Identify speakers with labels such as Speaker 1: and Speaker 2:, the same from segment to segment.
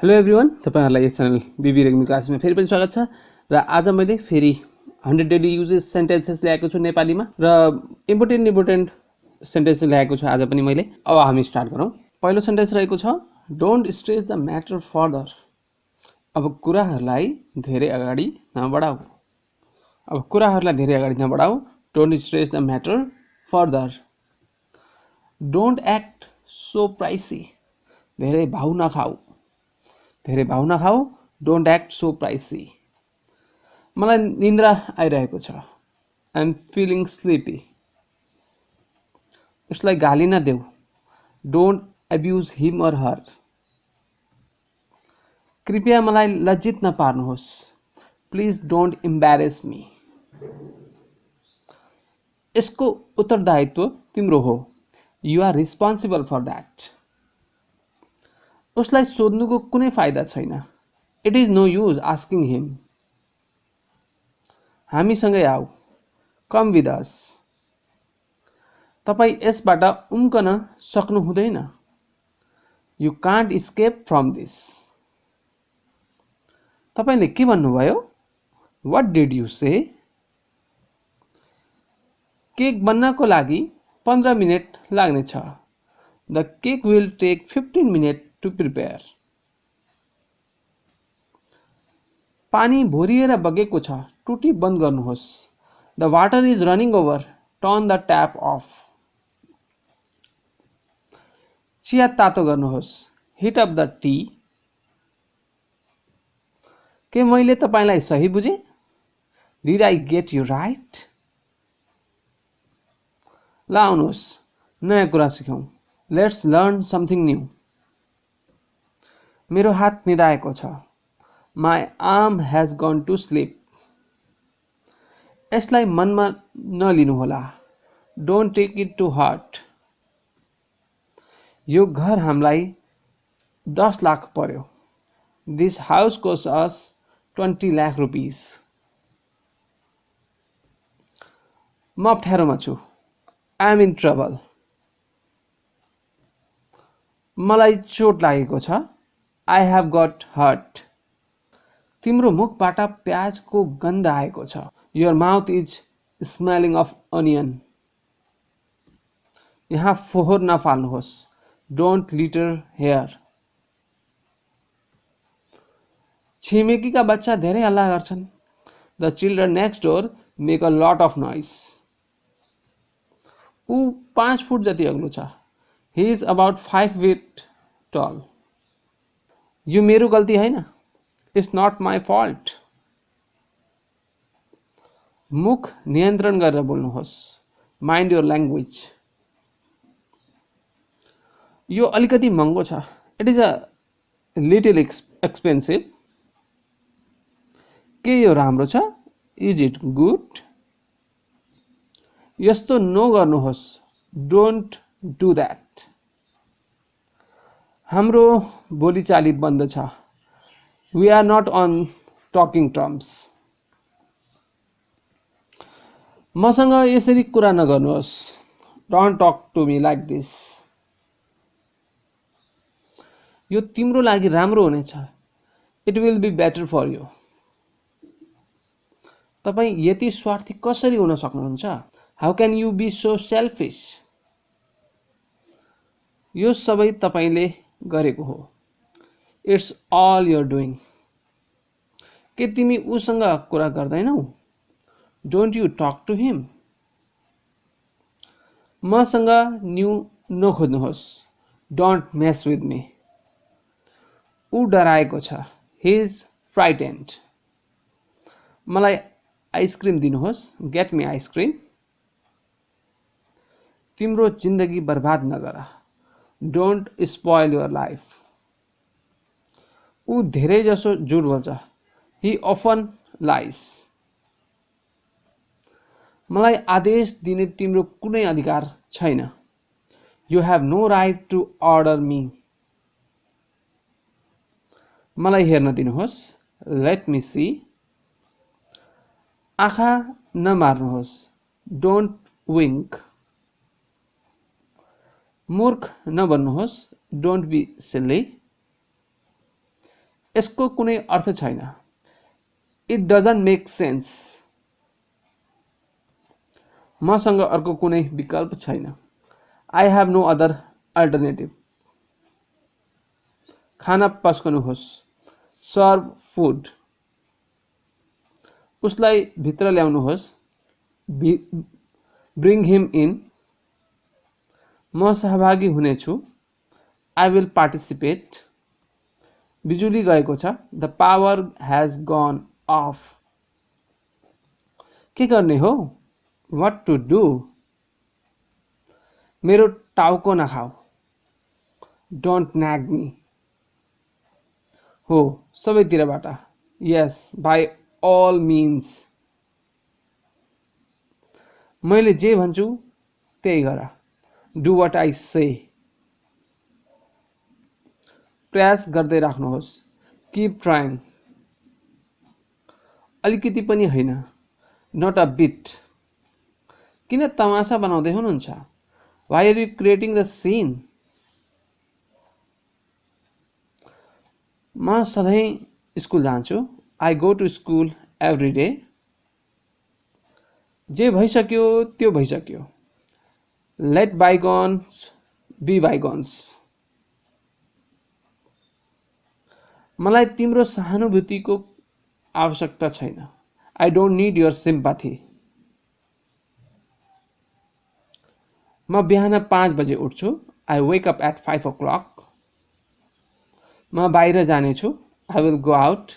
Speaker 1: Hello everyone, तपाईहरुलाई यस channel BB Regmi क्लासमा फेरि पनि स्वागत छ। र आज मैले फेरि 100 डेली युजेस सेन्टेन्सेस ल्याएको छु नेपालीमा र इम्पोर्टेन्ट सेन्टेन्स ल्याएको छु आज पनि मैले। अब हामी स्टार्ट गरौँ। पहिलो सेन्टेन्स रहेको छ, don't stretch the matter further. अब कुराहरुलाई धेरै अगाडि नबढाऊ। Don't stretch the matter further. Don't act so pricey. धेरै भाउ नखाऊ। Don't act so pricey. मलाई निन्द्रा आइरहेको छ। I am feeling sleepy. उसलाई गाली नदेऊ। Don't abuse him or her. कृपया मलाई लज्जित नपार्नुहोस्। Please don't embarrass me. यसको उत्तरदायित्व तिम्रो हो। You are responsible for that. उसलाई सोध्नुको कुनै फाइदा छैन। It is no use asking him. हामीसँगै आऊ। Come with us. तपाई यसबाट उम्कन सक्नु हुँदैन। You can't escape from this. तपाईले के भन्नुभयो? What did you say? Cake बन्नको लागि 15 मिनेट लाग्नेछ। The cake will take 15 minute to prepare. पानी भोरिएर बगेको छ। टुटी बन्द गर्नुहोस्। The water is running over. Turn the tap off. चिया तातो गर्नुहोस्। Heat up the tea. के मैले तपाईलाई सही बुझे? Did I get you right? ल आउनुहोस्, नयाँ कुरा सिकौं। Let's learn something new. मेरो हात निदाएको छ। My arm has gone to sleep. यसलाई मनमा नलिनुहोला। Don't take it to heart. यो घर हामीलाई 10 लाख पर्यो। This house cost us 20 lakh rupees. म अप्ठ्यारोमा छु। I am in trouble. मलाई चोट लागेको छ। I have got hurt. तिम्रो मुखबाट प्याजको गन्ध आएको छ। Your mouth is smelling of onion. यहाँ फोहोर नफाल्नुहोस्। Don't litter here. छिमेकीका बच्चा धेरै हल्ला गर्छन्। The children next door make a lot of noise. ऊ 5 फुट जति अग्लो छ। He is about 5 feet tall. यो मेरो गल्ती हैन। It's not my fault. मुख नियन्त्रण गरेर बोल्नुहोस्। Mind your language. यो अलिकति महँगो छ। It is a little expensive. के यो राम्रो छ? Is it good? यस्तो नगर्नुहोस्। Don't do that. हाम्रो बोलीचाली बन्द छ। We are not on talking terms. मसँग यसरी कुरा नगर्नुहोस्। Don't talk to me like this. यो तिम्रो लागि राम्रो हुनेछ। It will be better for you. तपाई यति स्वार्थी कसरी हुन सक्नुहुन्छ? How can you be so selfish? यो सबै तपाईले गरेको हो। It's all your doing. के तिमी उसँग कुरा गर्दैनौ? Don't you talk to him. मसँग न्यू नखोज्नुहोस्। Don't mess with me. ऊ डराएको छ। He is frightened. मलाई आइसक्रिम दिनुहोस्। Get me ice cream. तिम्रो जिन्दगी बर्बाद नगर। Don't spoil your life. ऊ धेरै जसो झुट बोल्छ। ही often lies. मलाई आदेश दिने तिम्रो कुनै अधिकार छैन। You have no right to order me. मलाई हेर्न दिनुहोस्। Let me see. आँखा नमार्नुहोस्। Don't wink. मूर्ख नबन्नुहोस्। Don't be silly. यसको कुनै अर्थ छैन। It doesn't make sense. मसँग अर्को कुनै विकल्प छैन। I have no other alternative. खाना पस्कनुहोस्। Serve food. उसलाई भित्र ल्याउनुहोस्। Bring him in. म सहभागी हुनेछु। I will participate. बिजुली गएको छ। The power has gone off. के गर्ने हो? What to do? मेरो टाउको नखाऊ। Don't nag me. हो, सबैतिरबाट। Yes, by all means. मैले जे भन्छु त्यही गर। Do what I say. प्रयास गर्दै राख्नुहोस्। Keep trying. अलिकति पनि होइन। Not a bit. किन तमासा बनाउँदै हुनुहुन्छ? Why are you creating the scene? म सधैँ स्कुल जान्छु। I go to school every day. जे भइसक्यो त्यो भइसक्यो। Let bygones be bygones. मलाई तिम्रो सहानुभूतिको आवश्यकता छैन। I don't need your sympathy. म बिहान 5 बजे उठ्छु। I wake up at 5 o'clock। म बाहिर जानेछु। I will go out.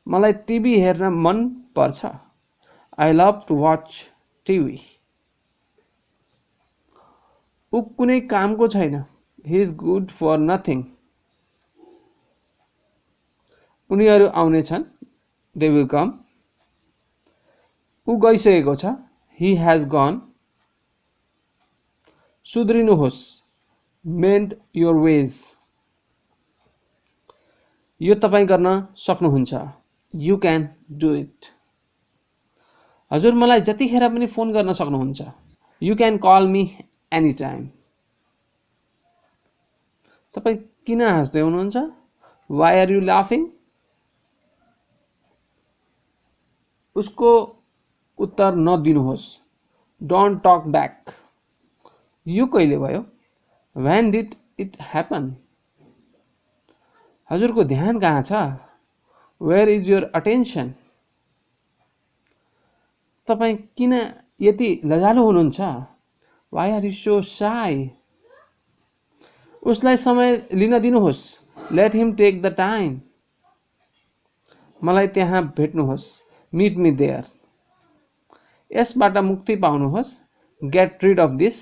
Speaker 1: मलाई टिभी हेर्न मन पर्छ। I love to watch TV. ऊ कुनै कामको छैन। He is good for nothing. उनीहरू आउनेछन्। They will come. ऊ गइसकेको छ। He has gone. सुध्रिनुहोस्। Mend your ways. यो तपाईँ गर्न सक्नुहुन्छ। You can do it. हजुर मलाई जतिखेर पनि फोन गर्न सक्नुहुन्छ। You can call me any time. तपाईँ किन हाँस्दै हुनुहुन्छ? वाइ आर यु लाफिङ? उसको उत्तर नदिनुहोस्। Don't talk back. यो कहिले भयो? When did it happen? हजुरको ध्यान कहाँ छ? Where is your attention? तपाईँ किन यति लजालु हुनुहुन्छ? Why are you so shy? उसलाई समय लिन दिनुहोस्। Let him take the time. मलाई त्यहाँ भेट्नुहोस्। Meet me there. यसबाट मुक्ति पाउनुहोस्। Get rid of this.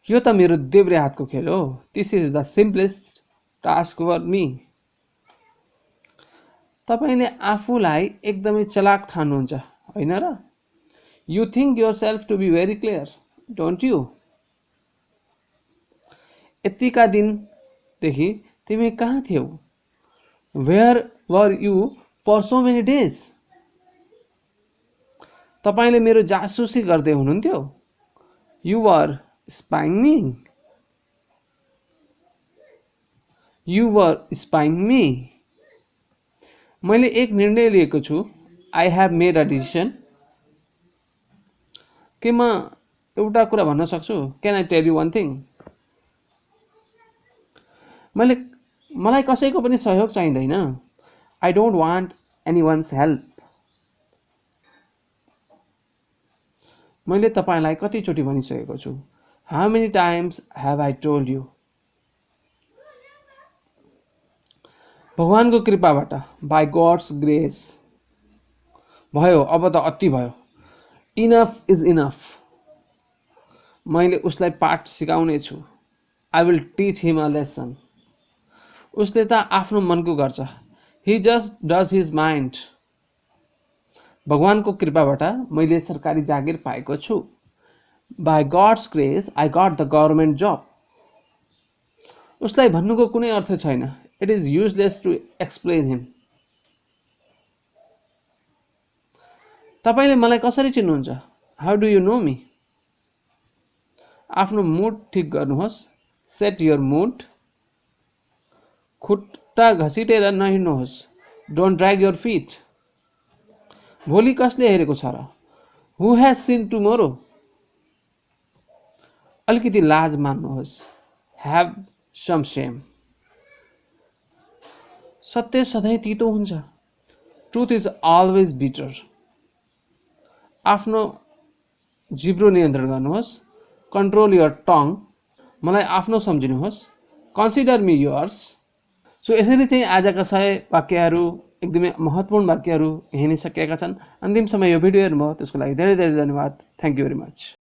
Speaker 1: यो त मेरो देब्रे हातको खेल हो। This is the simplest task for me. तपाईँले आफूलाई एकदमै चलाक ठान्नुहुन्छ, होइन र? You think yourself to be very clear, don't you? यतिका दिनदेखि तिमी कहाँ थियौ? Where were you for so many days? तपाईँले मेरो जासुसी गर्दै हुनुहुन्थ्यो। You were spying me. You were spying me. मैले एक निर्णय लिएको छु। I have made a decision. के म एउटा कुरा भन्न सक्छु? Can I tell you one thing? मलाई कसैको पनि सहयोग चाहिँदैन। I don't want any once help. मैले तपाईँलाई कतिचोटि भनिसकेको छु? How many times have I told you? भगवानको कृपाबाट, बाई गॉड्स ग्रेस। भयो, अब त अति भयो। Enough is enough. मैले उसलाई पाठ सिकाउने छु। I will teach him a lesson. उसले त आफ्नो मनको गर्छ। He just does his mind. भगवानको कृपाबाट मैले सरकारी जागिर पाएको छु। By God's grace I got the government job. उसलाई भन्नुको कुनै अर्थ छैन। It is useless to explain him. तपाईँले मलाई कसरी चिन्नुहुन्छ? How do you know me? आफ्नो मुड ठिक गर्नुहोस्। Set your mood. खुट्टा घसिटेर नहिँड्नुहोस्, डोन्ट ड्र्याग योर फिट। भोलि कसले हेरेको छ र, हु हेज सिन टुमोरो। अलिकति लाज मान्नुहोस्, ह्याभ सम सेम। सत्य सधैँ तितो हुन्छ, ट्रुथ इज अलवेज बिटर। आफ्नो जिब्रो नियन्त्रण गर्नुहोस्, कन्ट्रोल योर टङ। मलाई आफ्नो सम्झिनुहोस्, कन्सिडर मी योर्स। सो यसरी चाहिँ आजका 100 वाक्यहरू, एकदमै महत्त्वपूर्ण वाक्यहरू यहीँ नै सकिएका छन्। अन्तिम समय यो भिडियो हेर्नुभयो त्यसको लागि धेरै धेरै धन्यवाद। Thank you very much.